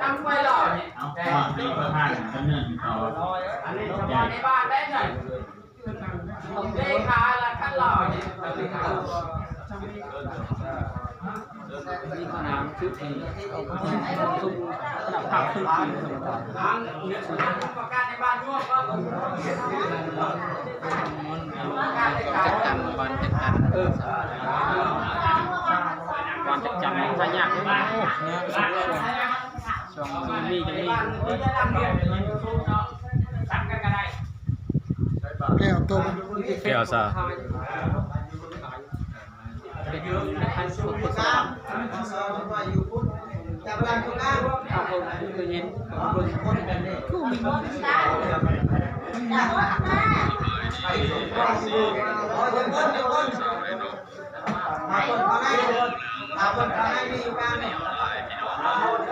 ทำไว้หล่อเนี่ยเอาที่ประธานดำเนินต่ออันนี้เฉพาะในบ้านได้หน่อยเลขาละขั้นหล่อเนี่ยนี่ขนาดชุดนี้ชุดขนาดผักชุดนี้ทางประกาศในบ้านร่วมก็จัดการบ้านจัดการบ้านจัดการถ้ายากที่บ้านช่วงนี้จะมีแก้วต้มแก้วซะจากการทำงานเอาคนคือเห็นคนกันเนี่ยคู่มีคนที่ได้อยากว่าอะไรเดี๋ยวคนมาได้มีอยู่กลางเนี่ย